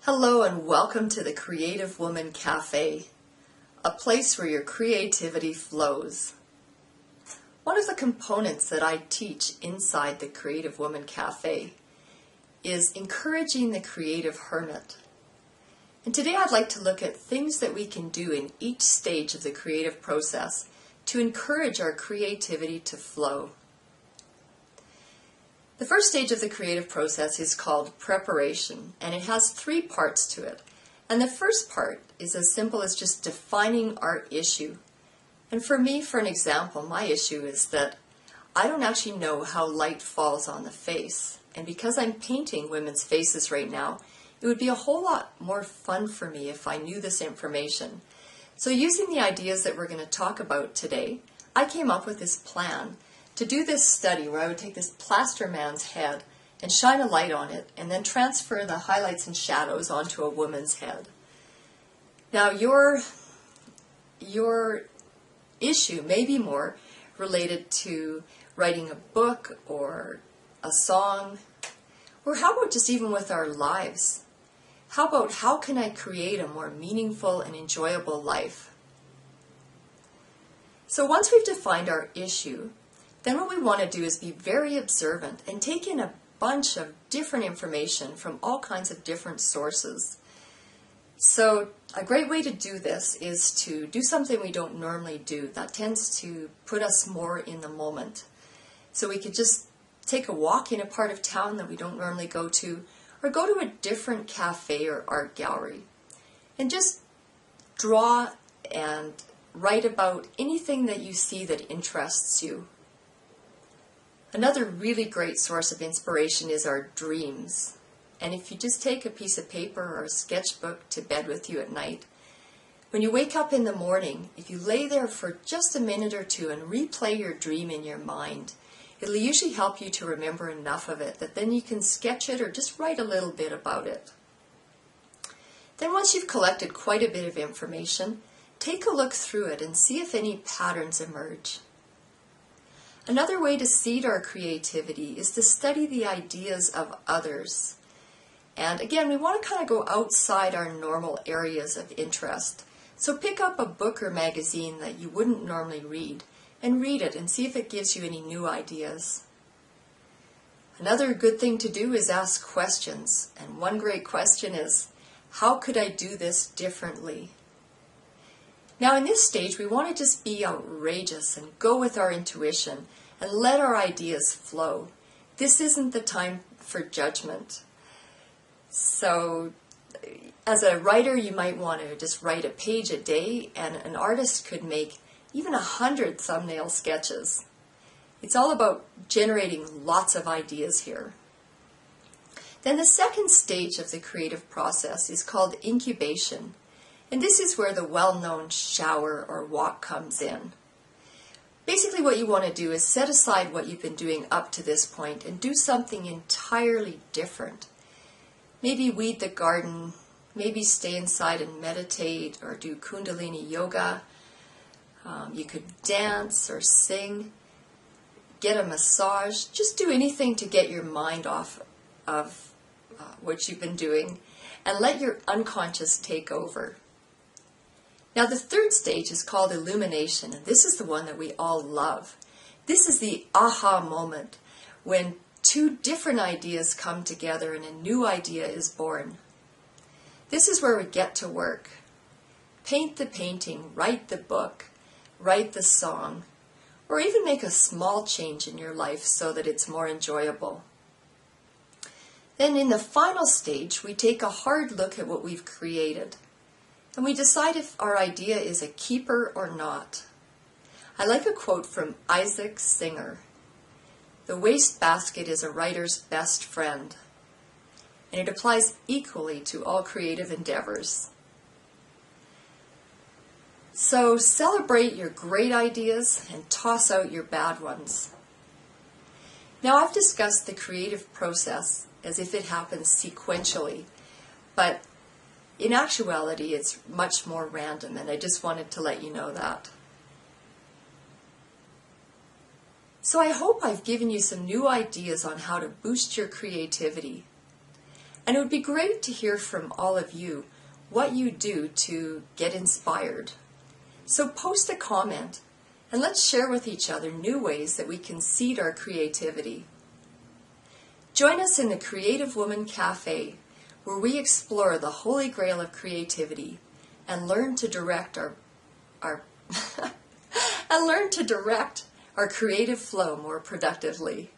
Hello and welcome to the Creative Woman Cafe, a place where your creativity flows. One of the components that I teach inside the Creative Woman Cafe is encouraging the creative hermit. And today I'd like to look at things that we can do in each stage of the creative process to encourage our creativity to flow. The first stage of the creative process is called preparation, and it has three parts to it. And the first part is as simple as just defining our issue. And for me, for an example, my issue is that I don't actually know how light falls on the face. And because I'm painting women's faces right now, it would be a whole lot more fun for me if I knew this information. So using the ideas that we're going to talk about today, I came up with this plan to do this study where I would take this plaster man's head and shine a light on it and then transfer the highlights and shadows onto a woman's head. Now your issue may be more related to writing a book or a song, or how about just even with our lives? How about how can I create a more meaningful and enjoyable life? So once we've defined our issue, then what we want to do is be very observant and take in a bunch of different information from all kinds of different sources. So a great way to do this is to do something we don't normally do. That tends to put us more in the moment. So we could just take a walk in a part of town that we don't normally go to, or go to a different cafe or art gallery, and just draw and write about anything that you see that interests you. Another really great source of inspiration is our dreams. And if you just take a piece of paper or a sketchbook to bed with you at night, when you wake up in the morning, if you lay there for just a minute or two and replay your dream in your mind, it'll usually help you to remember enough of it that then you can sketch it or just write a little bit about it. Then once you've collected quite a bit of information, take a look through it and see if any patterns emerge. Another way to seed our creativity is to study the ideas of others. And again, we want to kind of go outside our normal areas of interest. So pick up a book or magazine that you wouldn't normally read and read it and see if it gives you any new ideas. Another good thing to do is ask questions. And one great question is, how could I do this differently? Now in this stage, we want to just be outrageous and go with our intuition and let our ideas flow. This isn't the time for judgment. So as a writer, you might want to just write a page a day, and an artist could make even 100 thumbnail sketches. It's all about generating lots of ideas here. Then the second stage of the creative process is called incubation. And this is where the well-known shower or walk comes in. Basically what you want to do is set aside what you've been doing up to this point and do something entirely different. Maybe weed the garden, maybe stay inside and meditate or do Kundalini yoga. You could dance or sing, get a massage, just do anything to get your mind off of what you've been doing and let your unconscious take over. Now the third stage is called illumination, and this is the one that we all love. This is the aha moment when two different ideas come together and a new idea is born. This is where we get to work. Paint the painting, write the book, write the song, or even make a small change in your life so that it's more enjoyable. Then in the final stage, we take a hard look at what we've created. And we decide if our idea is a keeper or not. I like a quote from Isaac Singer. The wastebasket is a writer's best friend. And it applies equally to all creative endeavors. So celebrate your great ideas and toss out your bad ones. Now I've discussed the creative process as if it happens sequentially, but in actuality, it's much more random, and I just wanted to let you know that. So I hope I've given you some new ideas on how to boost your creativity. And it would be great to hear from all of you what you do to get inspired. So post a comment and let's share with each other new ways that we can seed our creativity. Join us in the Creative Woman Cafe, where we explore the holy grail of creativity and learn to direct our creative flow more productively.